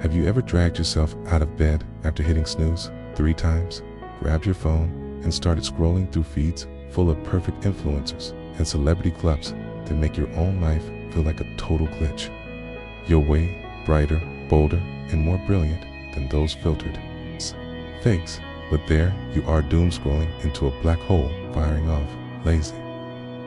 Have you ever dragged yourself out of bed after hitting snooze 3 times, grabbed your phone, and started scrolling through feeds full of perfect influencers and celebrity clubs that make your own life feel like a total glitch? You're way brighter, bolder, and more brilliant than those filtered fakes, but there you are doom scrolling into a black hole, firing off lazy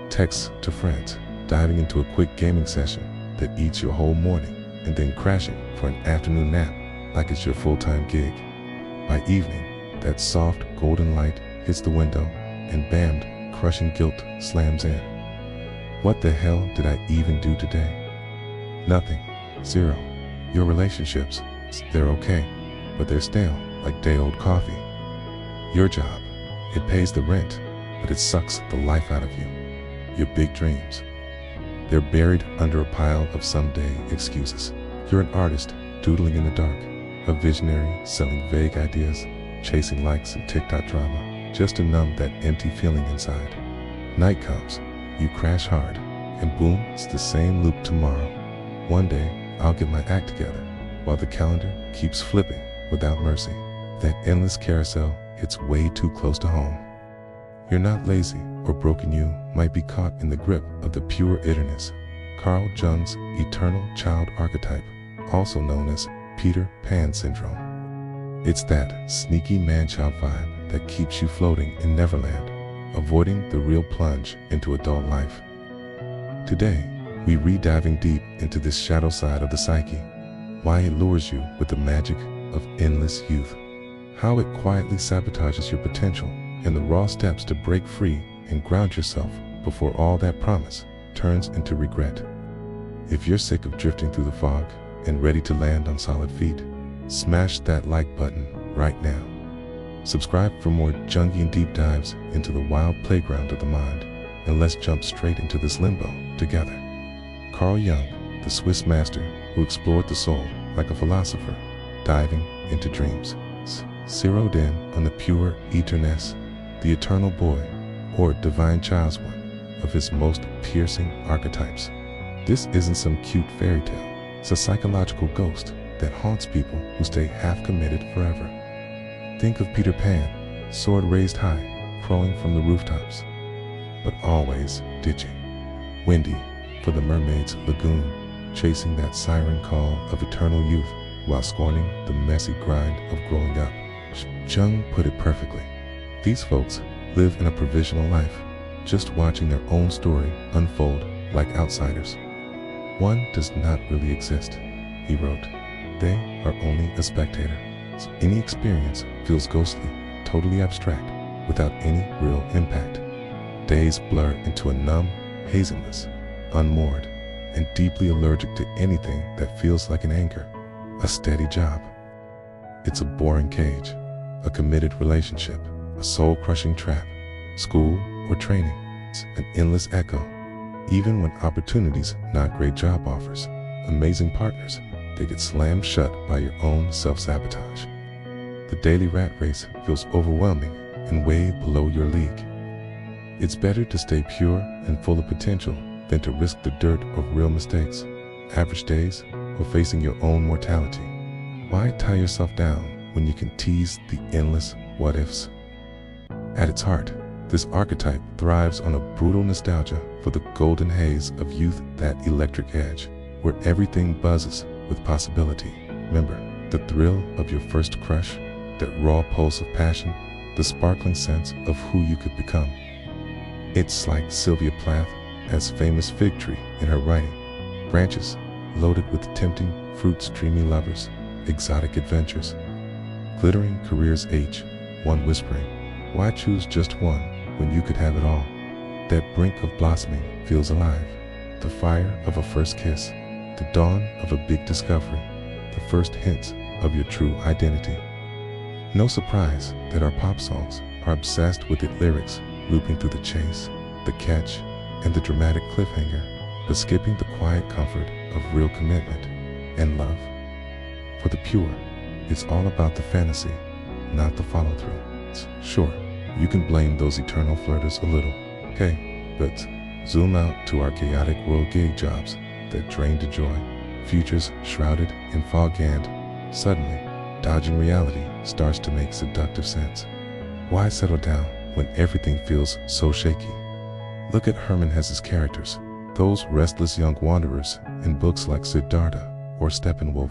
texts to friends, diving into a quick gaming session that eats your whole morning, and then crashing for an afternoon nap like it's your full-time gig. By evening, that soft golden light hits the window and bammed, crushing guilt slams in. What the hell did I even do today? Nothing. Zero. Your relationships, they're okay, but they're stale like day-old coffee. Your job, it pays the rent, but it sucks the life out of you. Your big dreams, they're buried under a pile of someday excuses. You're an artist doodling in the dark, a visionary selling vague ideas, chasing likes and TikTok drama, just to numb that empty feeling inside. Night comes, you crash hard, and boom, it's the same loop tomorrow. One day, I'll get my act together, while the calendar keeps flipping without mercy. That endless carousel hits way too close to home. You're not lazy or broken, you might be caught in the grip of the Puer Aeternus, Carl Jung's eternal child archetype, also known as Peter Pan syndrome. It's that sneaky man-child vibe that keeps you floating in Neverland, avoiding the real plunge into adult life. Today, we re-diving deep into this shadow side of the psyche, why it lures you with the magic of endless youth, how it quietly sabotages your potential, and the raw steps to break free and ground yourself before all that promise turns into regret. If you're sick of drifting through the fog and ready to land on solid feet, smash that like button right now. Subscribe for more Jungian deep dives into the wild playground of the mind, and let's jump straight into this limbo together. Carl Jung, the Swiss master who explored the soul like a philosopher, diving into dreams, zeroed in on the Puer Aeternus, the eternal boy, or divine child's one of his most piercing archetypes. This isn't some cute fairy tale, it's a psychological ghost that haunts people who stay half-committed forever. Think of Peter Pan, sword raised high, crawling from the rooftops, but always ditching. Windy for the mermaid's lagoon, chasing that siren call of eternal youth while scorning the messy grind of growing up. Jung put it perfectly. These folks live in a provisional life, just watching their own story unfold like outsiders. One does not really exist, he wrote. They are only a spectator. So any experience feels ghostly, totally abstract, without any real impact. Days blur into a numb haziness, unmoored, and deeply allergic to anything that feels like an anchor, a steady job. It's a boring cage, a committed relationship, a soul-crushing trap, school or training. It's an endless echo. Even when opportunities, not great job offers, amazing partners, they get slammed shut by your own self-sabotage. The daily rat race feels overwhelming and way below your league. It's better to stay pure and full of potential than to risk the dirt of real mistakes, average days, or facing your own mortality. Why tie yourself down when you can tease the endless what-ifs? At its heart, this archetype thrives on a brutal nostalgia for the golden haze of youth, that electric edge, where everything buzzes with possibility. Remember the thrill of your first crush, that raw pulse of passion, the sparkling sense of who you could become. It's like Sylvia Plath as famous fig tree in her writing, branches loaded with tempting fruits, dreamy lovers, exotic adventures, glittering careers, one whispering, why choose just one when you could have it all? That brink of blossoming feels alive, the fire of a first kiss, the dawn of a big discovery, the first hints of your true identity. No surprise that our pop songs are obsessed with its lyrics, looping through the chase, the catch, and the dramatic cliffhanger, but skipping the quiet comfort of real commitment and love. For the Puer, it's all about the fantasy, not the follow-through. Sure, you can blame those eternal flirters a little, okay, but zoom out to our chaotic world gig jobs that drain the joy, futures shrouded in fog and Suddenly, dodging reality starts to make seductive sense. Why settle down when everything feels so shaky? Look at Hermann Hesse's characters, those restless young wanderers in books like Siddhartha or Steppenwolf,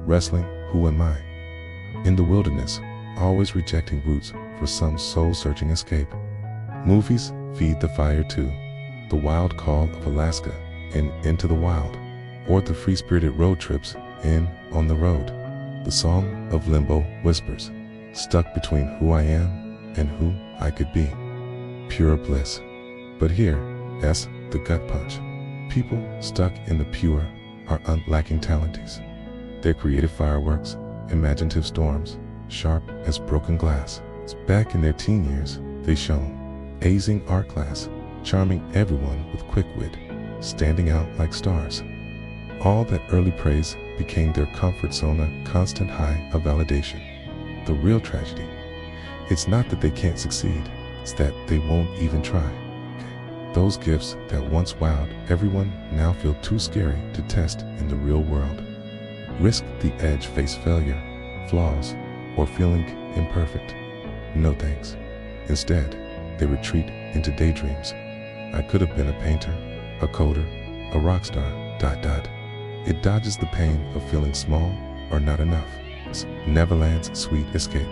wrestling who am I? In the wilderness, always rejecting roots for some soul-searching escape. Movies feed the fire too. The Wild Call of Alaska in Into the Wild, or the free-spirited road trips in On the Road. The song of Limbo whispers, stuck between who I am and who I could be. Pure bliss. But here, the gut punch. People stuck in the pure are unlacking talentes. Their creative fireworks, imaginative storms, sharp as broken glass. Back in their teen years, they shone, hazing art class, charming everyone with quick wit, standing out like stars. All that early praise became their comfort zone, a constant high of validation. The real tragedy, it's not that they can't succeed, it's that they won't even try. Those gifts that once wowed everyone now feel too scary to test in the real world. Risk the edge, face failure, flaws, or feeling imperfect. No thanks. Instead, they retreat into daydreams. I could have been a painter, a coder, a rock star, ... It dodges the pain of feeling small or not enough. It's Neverland's sweet escape.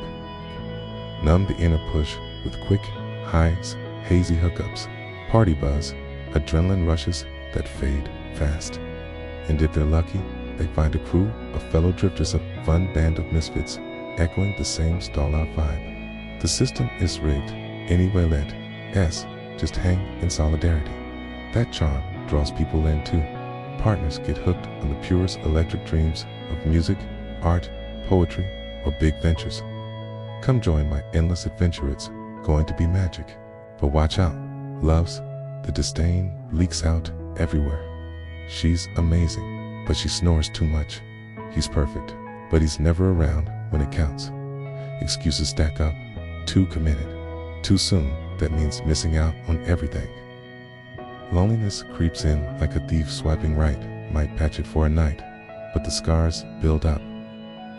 Numb the inner push with quick highs, hazy hookups, party buzz, adrenaline rushes that fade fast. And if they're lucky, they find a crew of fellow drifters, a fun band of misfits, echoing the same stall-out vibe. The system is rigged. Anyway, let us just hang in solidarity. That charm draws people in too. Partners get hooked on the purest electric dreams of music, art, poetry, or big ventures. Come join my endless adventure. It's going to be magic. But watch out. Love's, the disdain leaks out everywhere. She's amazing, but she snores too much. He's perfect, but he's never around when it counts. Excuses stack up. Too committed. Too soon, that means missing out on everything. Loneliness creeps in like a thief swiping right. Might patch it for a night, but the scars build up.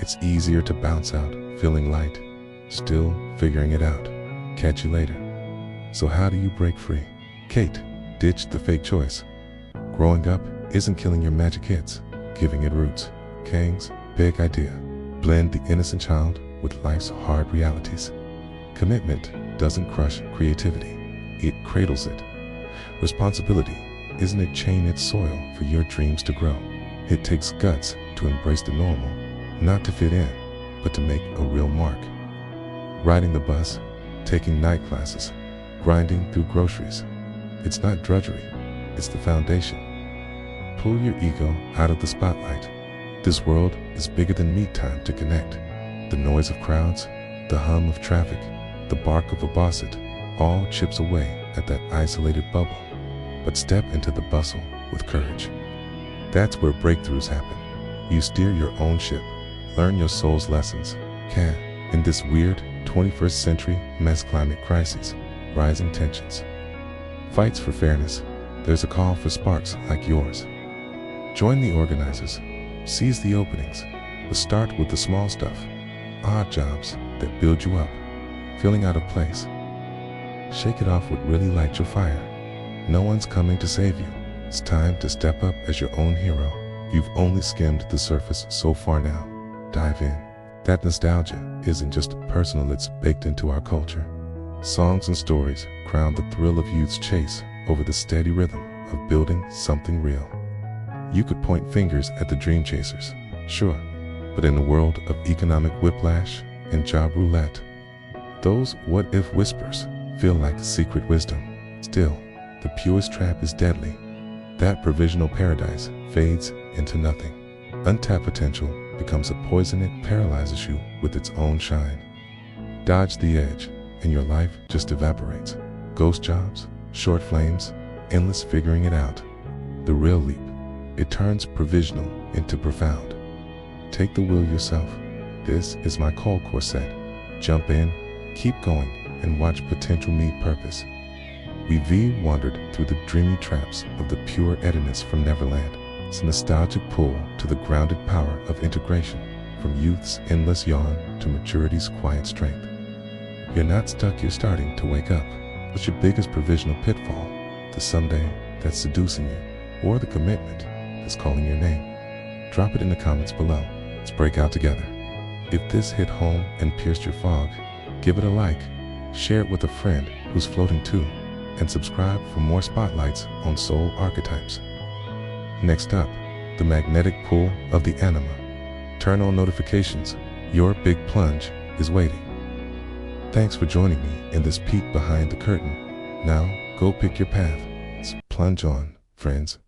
It's easier to bounce out, feeling light, still figuring it out. Catch you later. So how do you break free? Kate, ditch the fake choice. Growing up isn't killing your magic hits, giving it roots. Kang's big idea. Blend the innocent child with life's hard realities. Commitment doesn't crush creativity, it cradles it. Responsibility isn't a chain, it's soil for your dreams to grow. It takes guts to embrace the normal, not to fit in, but to make a real mark. Riding the bus, taking night classes, grinding through groceries. It's not drudgery, it's the foundation. Pull your ego out of the spotlight. This world is bigger than meet time to connect. The noise of crowds, the hum of traffic, the bark of a bosset, all chips away at that isolated bubble. But step into the bustle with courage. That's where breakthroughs happen. You steer your own ship, learn your soul's lessons. In this weird 21st century mess, climate crises, rising tensions, fights for fairness, there's a call for sparks like yours. Join the organizers, seize the openings, but start with the small stuff, odd jobs that build you up. Feeling out of place? Shake it off what really lights your fire. No one's coming to save you. It's time to step up as your own hero. You've only skimmed the surface so far now. Dive in. That nostalgia isn't just personal, it's baked into our culture. Songs and stories crown the thrill of youth's chase over the steady rhythm of building something real. You could point fingers at the dream chasers, sure, but in a world of economic whiplash and job roulette, those what-if whispers feel like secret wisdom. Still, the purest trap is deadly. That provisional paradise fades into nothing. Untapped potential becomes a poison, it paralyzes you with its own shine. Dodge the edge, and your life just evaporates. Ghost jobs, short flames, endless figuring it out. The real leap, it turns provisional into profound. Take the wheel yourself. This is my call corset. Jump in, keep going, and watch potential meet purpose. We wandered through the dreamy traps of the Puer Aeternus from Neverland. It's a nostalgic pull to the grounded power of integration. from youth's endless yawn to maturity's quiet strength. You're not stuck, you're starting to wake up. What's your biggest provisional pitfall? The someday that's seducing you, or the commitment that's calling your name? Drop it in the comments below. Let's break out together. If this hit home and pierced your fog, give it a like, share it with a friend who's floating too, and subscribe for more spotlights on soul archetypes. Next up, the magnetic pull of the anima. Turn on notifications. Your big plunge is waiting. Thanks for joining me in this peek behind the curtain. Now, go pick your path. Let's plunge on, friends.